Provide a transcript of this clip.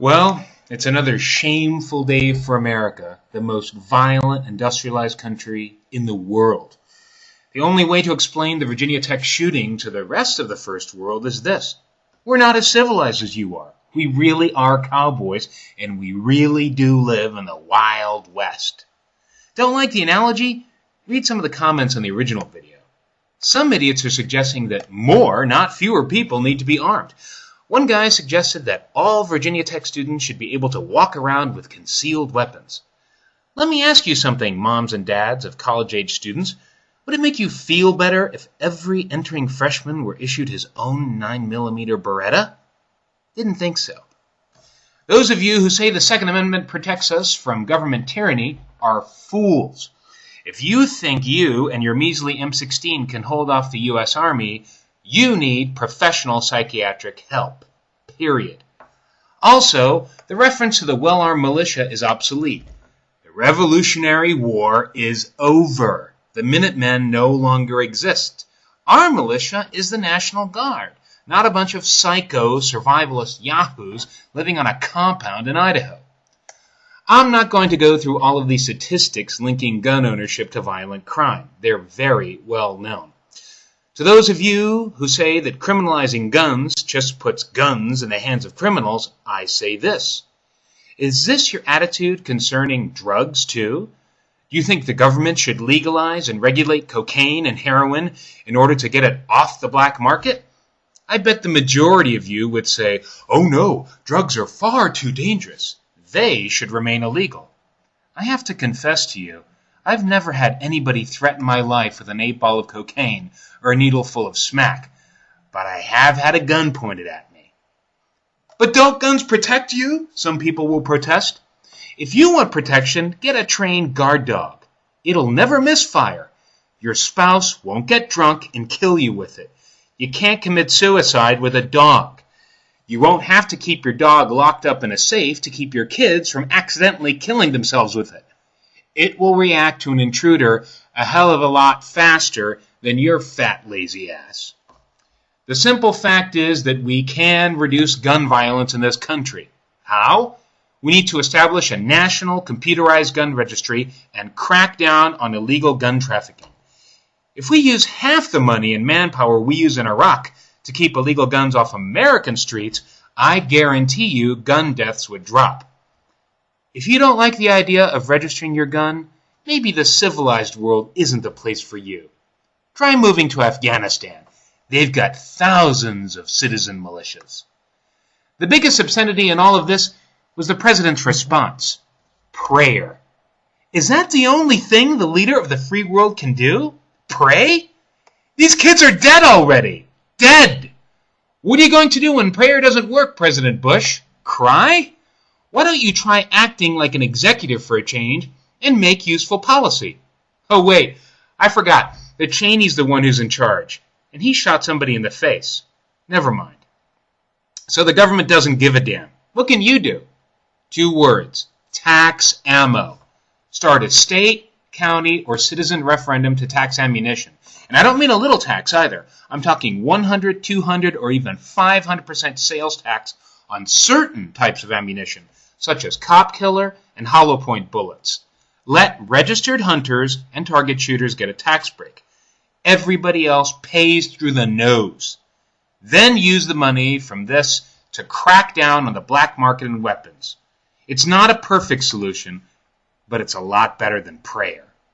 Well, it's another shameful day for America, the most violent, industrialized country in the world. The only way to explain the Virginia Tech shooting to the rest of the first world is this. We're not as civilized as you are. We really are cowboys, and we really do live in the Wild West. Don't like the analogy? Read some of the comments on the original video. Some idiots are suggesting that more, not fewer people need to be armed. One guy suggested that all Virginia Tech students should be able to walk around with concealed weapons. Let me ask you something, moms and dads of college-age students. Would it make you feel better if every entering freshman were issued his own 9mm Beretta? Didn't think so. Those of you who say the Second Amendment protects us from government tyranny are fools. If you think you and your measly M16 can hold off the U.S. Army, you need professional psychiatric help. Period. Also, the reference to the well-armed militia is obsolete. The Revolutionary War is over. The Minutemen no longer exist. Our militia is the National Guard, not a bunch of psycho survivalist yahoos living on a compound in Idaho. I'm not going to go through all of these statistics linking gun ownership to violent crime. They're very well known. To those of you who say that criminalizing guns just puts guns in the hands of criminals, I say this. Is this your attitude concerning drugs, too? Do you think the government should legalize and regulate cocaine and heroin in order to get it off the black market? I bet the majority of you would say, oh no, drugs are far too dangerous. They should remain illegal. I have to confess to you, I've never had anybody threaten my life with an 8-ball of cocaine or a needle full of smack, but I have had a gun pointed at me. But don't guns protect you? Some people will protest. If you want protection, get a trained guard dog. It'll never misfire. Your spouse won't get drunk and kill you with it. You can't commit suicide with a dog. You won't have to keep your dog locked up in a safe to keep your kids from accidentally killing themselves with it. It will react to an intruder a hell of a lot faster than your fat, lazy ass. The simple fact is that we can reduce gun violence in this country. How? We need to establish a national computerized gun registry and crack down on illegal gun trafficking. If we use half the money and manpower we use in Iraq to keep illegal guns off American streets, I guarantee you gun deaths would drop. If you don't like the idea of registering your gun, maybe the civilized world isn't the place for you. Try moving to Afghanistan. They've got thousands of citizen militias. The biggest obscenity in all of this was the president's response. Prayer. Is that the only thing the leader of the free world can do? Pray? These kids are dead already. Dead! What are you going to do when prayer doesn't work, President Bush? Cry? Why don't you try acting like an executive for a change and make useful policy? Oh, wait, I forgot that Cheney's the one who's in charge, and he shot somebody in the face. Never mind. So the government doesn't give a damn. What can you do? 2 words. Tax ammo. Start a state, county, or citizen referendum to tax ammunition. And I don't mean a little tax either. I'm talking 100, 200, or even 500% sales tax on certain types of ammunition, such as cop killer and hollow point bullets. Let registered hunters and target shooters get a tax break. Everybody else pays through the nose. Then use the money from this to crack down on the black market in weapons. It's not a perfect solution, but it's a lot better than prayer.